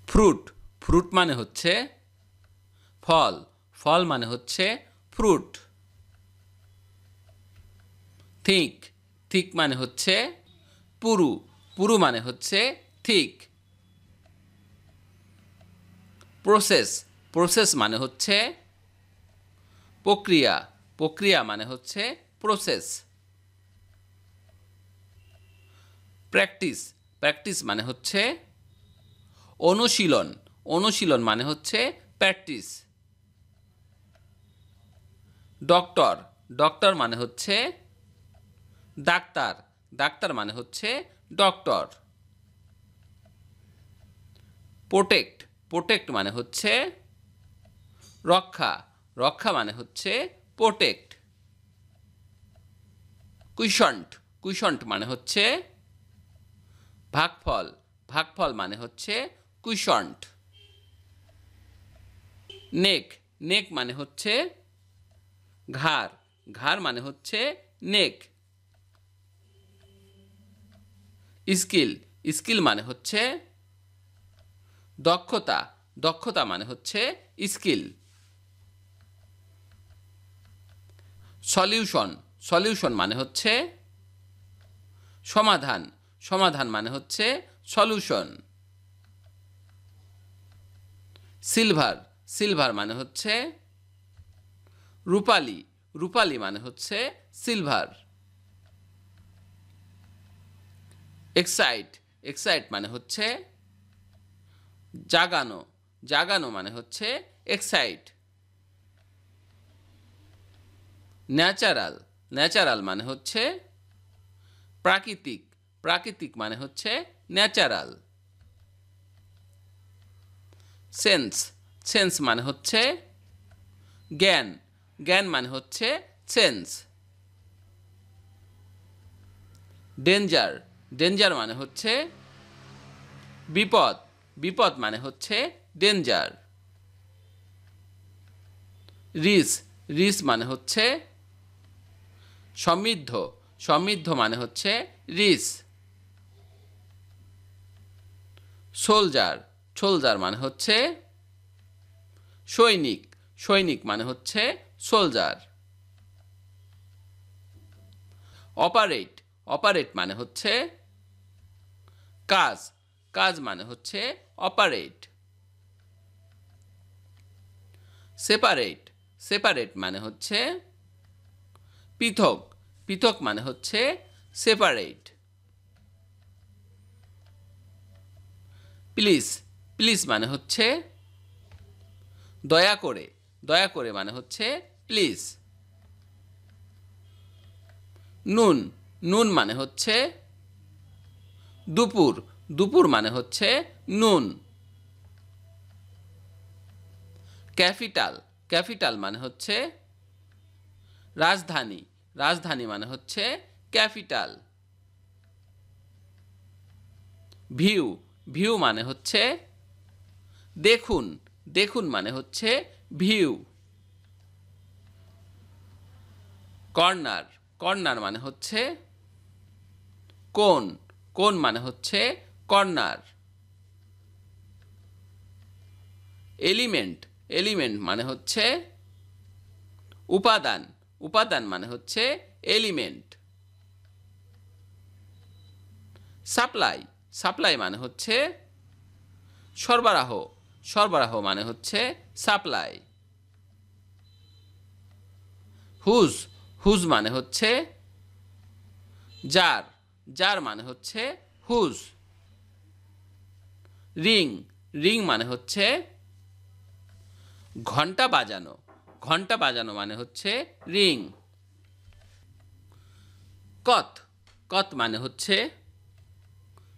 Fruit fruit মানে হচ্ছে ফল ফল মানে হচ্ছে ফ্রুট। থিক থিক মানে হচ্ছে পুরু পুরু মানে হচ্ছে থিক। প্রসেস প্রসেস মানে হচ্ছে প্রক্রিয়া প্রক্রিয়া মানে হচ্ছে প্রসেস। প্র্যাকটিস প্র্যাকটিস মানে হচ্ছে অনুশীলন অনুশীলন মানে হচ্ছে প্র্যাকটিস। ডক্টর ডক্টর মানে হচ্ছে ডাক্তার ডাক্তার মানে হচ্ছে ডক্টর। প্রোটেক্ট প্রোটেক্ট মানে হচ্ছে রক্ষা রক্ষা মানে হচ্ছে প্রোটেক্ট। কুইশন্ট কুইশন্ট মানে হচ্ছে ভাগফল ভাগফল মানে হচ্ছে কুইশন্ট। নেক নেক মানে হচ্ছে ঘাড় ঘাড় মানে হচ্ছে নেক। স্কিল স্কিল মানে হচ্ছে দক্ষতা দক্ষতা মানে হচ্ছে স্কিল। সলিউশন সলিউশন মানে হচ্ছে সমাধান সমাধান মানে হচ্ছে সলিউশন। সিলভার সিলভার মানে হচ্ছে রূপালি রূপালি মানে হচ্ছে সিলভার। এক্সাইট এক্সাইট মানে হচ্ছে জাগানো জাগানো মানে হচ্ছে এক্সাইট। ন্যাচারাল ন্যাচারাল মানে হচ্ছে প্রাকৃতিক প্রাকৃতিক মানে হচ্ছে ন্যাচারাল। সেন্স সেন্স মানে হচ্ছে জ্ঞান জ্ঞান মানে হচ্ছে সেন্স। ডেঞ্জার ডেঞ্জার মানে হচ্ছে বিপদ বিপদ মানে হচ্ছে ডেঞ্জার। রিস রিস মানে হচ্ছে সমৃদ্ধ সমৃদ্ধ মানে হচ্ছে রিস। সোলজার সোলজার মানে হচ্ছে সৈনিক সৈনিক মানে হচ্ছে সোলজার। অপারেট অপারেট মানে হচ্ছে কাজ কাজ মানে হচ্ছে অপারেট। সেপারেট সেপারেট মানে হচ্ছে পৃথক পৃথক মানে হচ্ছে সেপারেট। প্লিজ প্লিজ মানে হচ্ছে দয়া করে দয়া করে মানে হচ্ছে প্লিজ। নুন নুন মানে হচ্ছে দুপুর দুপুর মানে হচ্ছে নুন। ক্যাপিটাল ক্যাপিটাল মানে হচ্ছে রাজধানী রাজধানী মানে হচ্ছে ক্যাপিটাল। ভিউ ভিউ মানে হচ্ছে দেখুন দেখুন মানে হচ্ছে ভিউ। কর্নার কর্নার মানে হচ্ছে কোণ কোণ মানে হচ্ছে কর্নার। এলিমেন্ট এলিমেন্ট মানে হচ্ছে উপাদান উপাদান মানে হচ্ছে এলিমেন্ট। সাপ্লাই সাপ্লাই মানে হচ্ছে সরবরাহ সরবরাহ মানে হচ্ছে সাপ্লাই। হুজ হুজ মানে হচ্ছে জার জার মানে হচ্ছে হুজ। রিং রিং মানে হচ্ছে ঘন্টা বাজানো ঘন্টা বাজানো মানে হচ্ছে রিং। কত কত মানে হচ্ছে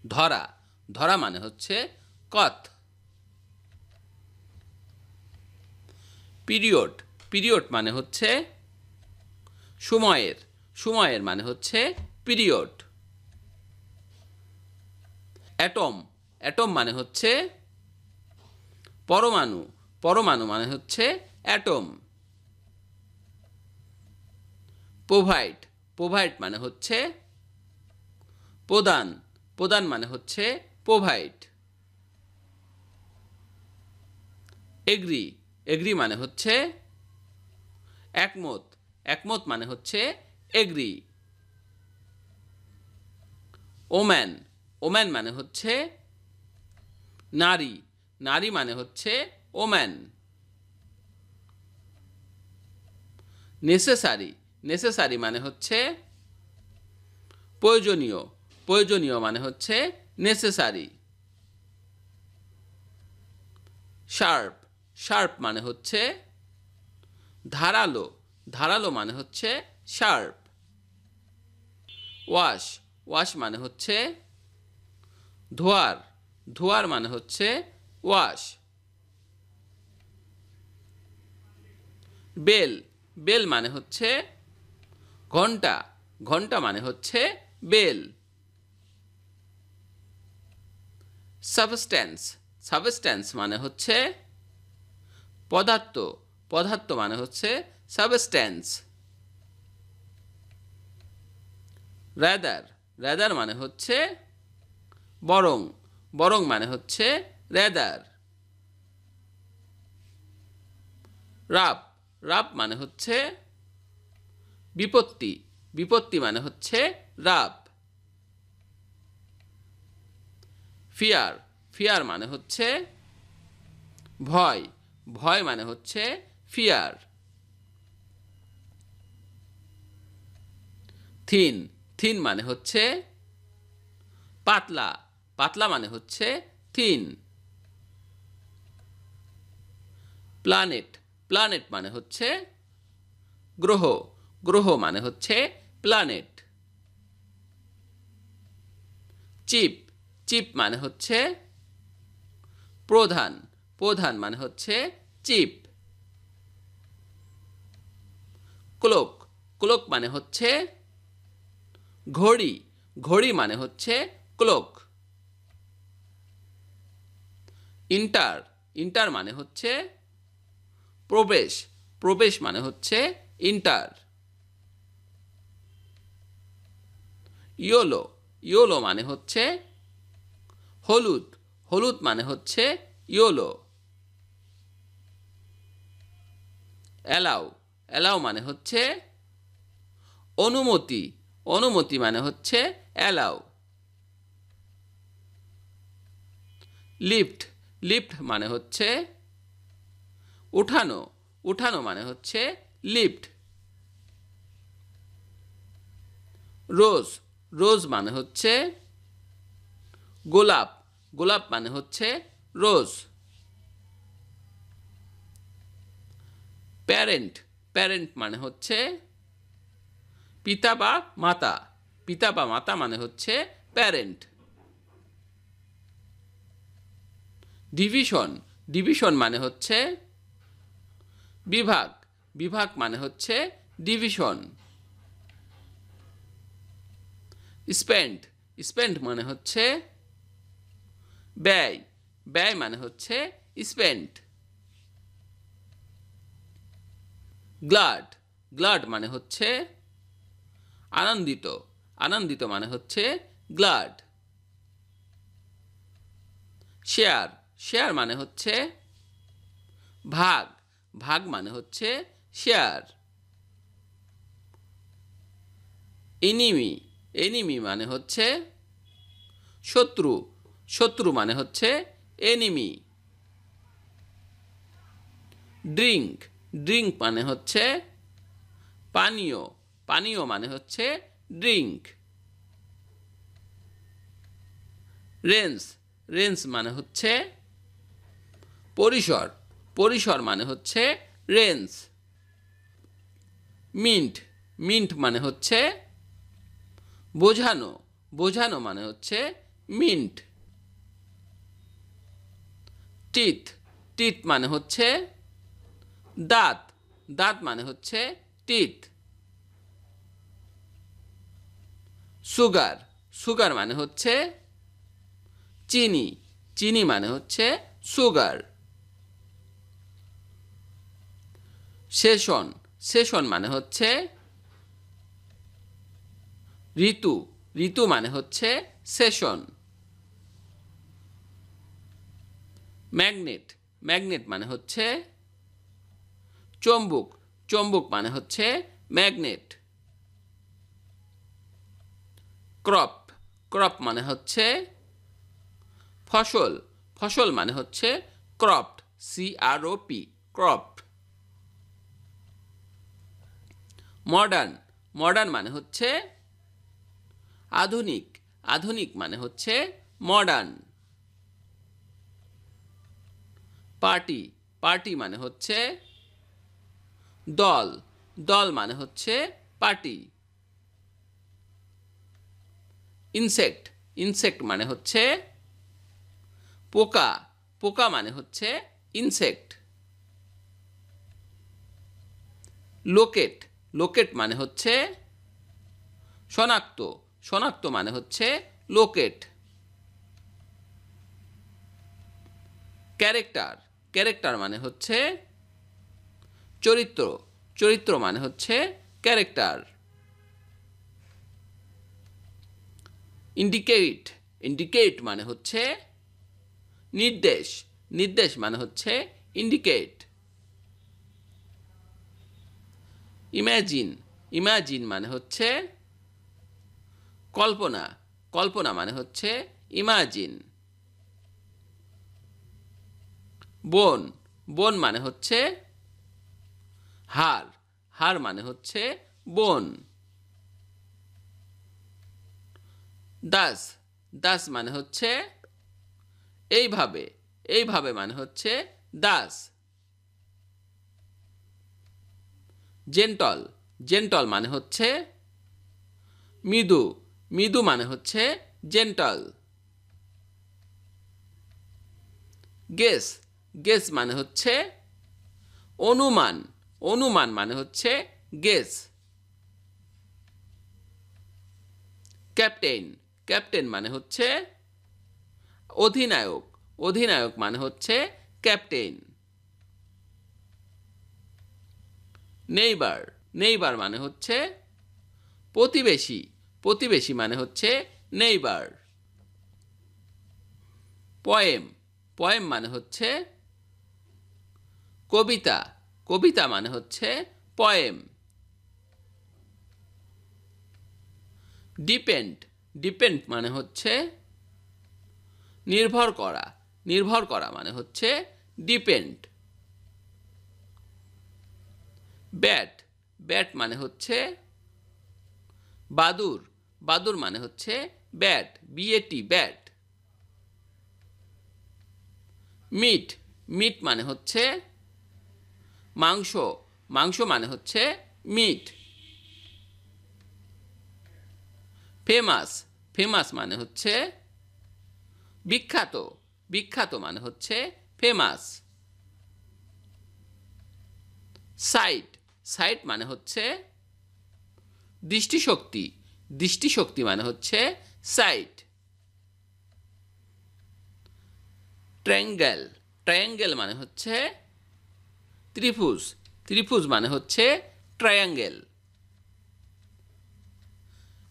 ধরা ধরা মানে হচ্ছে কত। পিরিয়ড পিরিয়ড মানে হচ্ছে সময়ের সময়ের মানে হচ্ছে পিরিয়ড। অ্যাটম অ্যাটম মানে হচ্ছে পরমাণু পরমাণু মানে হচ্ছে অ্যাটম। প্রোভাইড প্রোভাইড মানে হচ্ছে প্রদান প্রদান মানে হচ্ছে প্রোভাইড। এগ্রি এগ্রি মানে হচ্ছে একমত একমত মানে হচ্ছে এগ্রি ওম্যান ওম্যান মানে হচ্ছে নারী নারী মানে হচ্ছে ওম্যান নেসেসারি নেসেসারি মানে হচ্ছে প্রয়োজনীয় প্রয়োজনীয় মানে হচ্ছে নেসেসারি শার্প শার্প মানে হচ্ছে ধারালো ধারালো মানে হচ্ছে শার্প ওয়াশ ওয়াশ মানে হচ্ছে ধোয়ার ধোয়ার মানে হচ্ছে ওয়াশ বেল বেল মানে হচ্ছে ঘন্টা ঘন্টা মানে হচ্ছে বেল সাবস্ট্যান্স সাবস্ট্যান্স মানে হচ্ছে পদার্থ পদার্থ মানে হচ্ছে সাবস্ট্যান্স রাদার রাদার মানে হচ্ছে বরং বরং মানে হচ্ছে রাদার রাপ রাপ মানে হচ্ছে বিপত্তি বিপত্তি মানে হচ্ছে রাপ ফিয়ার ফিয়ার মানে হচ্ছে ভয় ভয় মানে হচ্ছে ফিয়ার থিন থিন মানে হচ্ছে পাতলা পাতলা মানে হচ্ছে থিন প্ল্যানেট প্ল্যানেট মানে হচ্ছে গ্রহ গ্রহ মানে হচ্ছে প্ল্যানেট চিপ চিপ মানে হচ্ছে প্রধান প্রধান মানে হচ্ছে চিপ ক্লোক ক্লোক মানে হচ্ছে ঘড়ি ঘড়ি মানে হচ্ছে ক্লোক ইন্টার ইন্টার মানে হচ্ছে প্রবেশ প্রবেশ মানে হচ্ছে ইন্টার ইয়োলো ইয়োলো মানে হচ্ছে হলুদ হলুদ মানে হচ্ছে ইয়োলো অ্যালাউ অ্যালাউ মানে হচ্ছে অনুমতি অনুমতি মানে হচ্ছে অ্যালাউ লিফট লিফট মানে হচ্ছে উঠানো উঠানো মানে হচ্ছে লিফট রোজ রোজ মানে হচ্ছে গোলাপ গোলাপ মানে হচ্ছে রোজ প্যারেন্ট প্যারেন্ট মানে হচ্ছে পিতা বা মাতা পিতা বা মাতা মানে হচ্ছে প্যারেন্ট ডিভিশন ডিভিশন মানে হচ্ছে বিভাগ বিভাগ মানে হচ্ছে ডিভিশন স্পেন্ড স্পেন্ড মানে হচ্ছে ব্যয় ব্যয় মানে হচ্ছে স্পেন্ড গ্লাড গ্লাড মানে হচ্ছে আনন্দিত আনন্দিত মানে হচ্ছে গ্লাড শেয়ার শেয়ার মানে হচ্ছে ভাগ ভাগ মানে হচ্ছে শেয়ার এনিমি এনিমি মানে হচ্ছে শত্রু শত্রু মানে হচ্ছে এনিমি ড্রিঙ্ক ড্রিঙ্ক মানে হচ্ছে পানীয় পানীয় মানে হচ্ছে ড্রিঙ্ক রেঞ্জ রেঞ্জ মানে হচ্ছে পরিসর পরিসর মানে হচ্ছে রেঞ্জ মিন্ট মিন্ট মানে হচ্ছে বোঝানো বোঝানো মানে হচ্ছে মিন্ট টিথ টিথ মানে হচ্ছে দাঁত দাঁত মানে হচ্ছে টিথ সুগার সুগার মানে হচ্ছে চিনি চিনি মানে হচ্ছে সুগার সেশন সেশন মানে হচ্ছে ঋতু ঋতু মানে হচ্ছে সেশন ম্যাগনেট ম্যাগনেট মানে হচ্ছে চুম্বক, চুম্বক মানে হচ্ছে ম্যাগনেট। ক্রপ, ক্রপ মানে হচ্ছে ফসল, ফসল মানে হচ্ছে cropped, CROP, cropped. Modern, modern মানে হচ্ছে আধুনিক, আধুনিক মানে হচ্ছে মডার্ন। পার্টি, পার্টি মানে হচ্ছে দল, দল মানে হচ্ছে পার্টি। ইনসেক্ট, ইনসেক্ট মানে হচ্ছে পোকা, পোকা মানে হচ্ছে ইনসেক্ট। লোকেট, লোকেট মানে হচ্ছে শনাক্ত, শনাক্ত মানে হচ্ছে লোকেট। ক্যারেক্টার, ক্যারেক্টার মানে হচ্ছে চরিত্র, চরিত্র মানে হচ্ছে ক্যারেক্টার। ইন্ডিকেট, ইন্ডিকেট মানে হচ্ছে নির্দেশ, নির্দেশ মানে হচ্ছে ইন্ডিকেট। ইমাজিন, ইমাজিন মানে হচ্ছে কল্পনা, কল্পনা মানে হচ্ছে ইমাজিন। বোন, বোন মানে হচ্ছে হাড়, হাড় মানে হচ্ছে বোন। দাস, দাস মানে হচ্ছে এইভাবে, এইভাবে মানে হচ্ছে দাস। জেন্টল, জেন্টল মানে হচ্ছে মৃদু, মৃদু মানে হচ্ছে জেন্টল। গেস, গেস মানে হচ্ছে অনুমান, অনুমান মানে হচ্ছে গেস। ক্যাপ্টেন, ক্যাপ্টেন মানে হচ্ছে অধিনায়ক, অধিনায়ক মানে হচ্ছে ক্যাপ্টেন। নেইবার, নেইবার মানে হচ্ছে প্রতিবেশী, প্রতিবেশী মানে হচ্ছে নেইবার। পয়েম, পয়েম মানে হচ্ছে কবিতা, কবিতা মানে হচ্ছে পয়েম। ডিপেন্ড, ডিপেন্ড মানে হচ্ছে নির্ভর করা, নির্ভর করা মানে হচ্ছে ডিপেন্ড। ব্যাট, ব্যাট মানে হচ্ছে বাদুর, বাদুর মানে হচ্ছে bat, BAT, bat. Meat, meat মানে হচ্ছে মাংস, মাংস মানে হচ্ছে মিট। ফেমাস, ফেমাস মানে হচ্ছে বিখ্যাত, বিখ্যাত মানে হচ্ছে ফেমাস। সাইট, সাইট মানে হচ্ছে দৃষ্টিশক্তি, দৃষ্টিশক্তি মানে হচ্ছে সাইট। ট্রায়াঙ্গেল, ট্রায়াঙ্গেল মানে হচ্ছে ত্রিভুজ, ত্রিভুজ মানে হচ্ছে ট্রায়াঙ্গেল।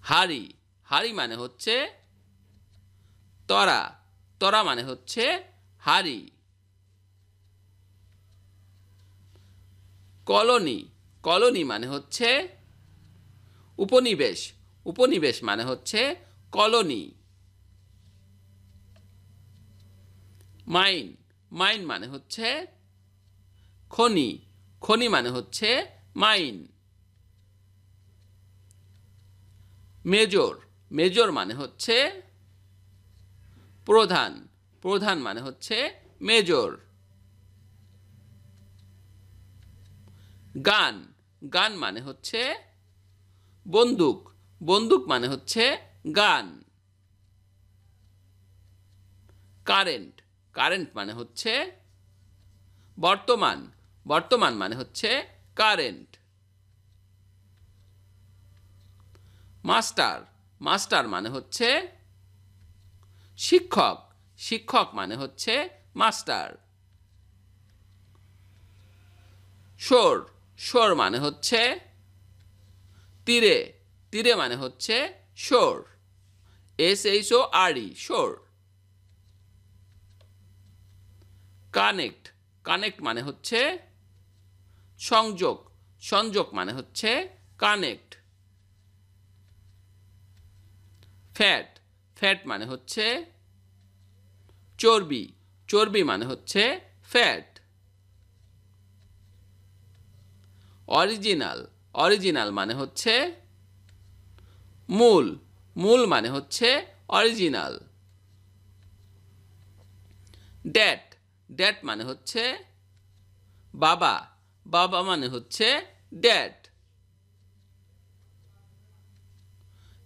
হাড়ি, হাড়ি মানে হচ্ছে তরা, তরা মানে হচ্ছে হাড়ি। কলোনি, কলোনি মানে হচ্ছে উপনিবেশ, উপনিবেশ মানে হচ্ছে কলোনি। মাইন, মাইন মানে হচ্ছে খনি, খনি মানে হচ্ছে মাইন। মেজর, মেজর মানে হচ্ছে প্রধান, প্রধান মানে হচ্ছে মেজর। গান, গান মানে হচ্ছে বন্দুক, বন্দুক মানে হচ্ছে গান। কারেন্ট, কারেন্ট মানে হচ্ছে বর্তমান, বর্তমান মানে হচ্ছে কারেন্ট। মাস্টার, মাস্টার মানে হচ্ছে শিক্ষক, শিক্ষক মানে হচ্ছে মাস্টার। শোর, শোর মানে হচ্ছে তীরে, তীরে মানে হচ্ছে শোর, SHORE, শোর। কানেক্ট, কানেক্ট মানে হচ্ছে সংযোগ, সংযোগ মানে হচ্ছে কানেক্ট। ফ্যাট, ফ্যাট মানে হচ্ছে চর্বি, চর্বি মানে হচ্ছে ফ্যাট। অরিজিনাল, অরিজিনাল মানে হচ্ছে মূল, মূল মানে হচ্ছে অরিজিনাল। ড্যাড, ড্যাড মানে হচ্ছে বাবা, বাবা মানে হচ্ছে ড্যাড।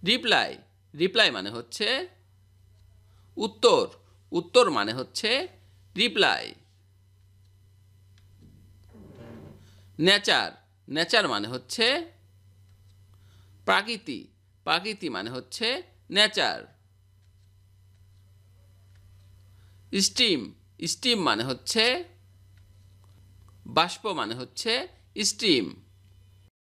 রিপ্লাই, রিপ্লাই মানে হচ্ছে উত্তর, উত্তর মানে হচ্ছে রিপ্লাই। নেচার, নেচার মানে হচ্ছে প্রাকৃতি, প্রাকৃতি মানে হচ্ছে নেচার। স্টিম, স্টিম মানে হচ্ছে বাষ্প মানে হচ্ছে স্টিম।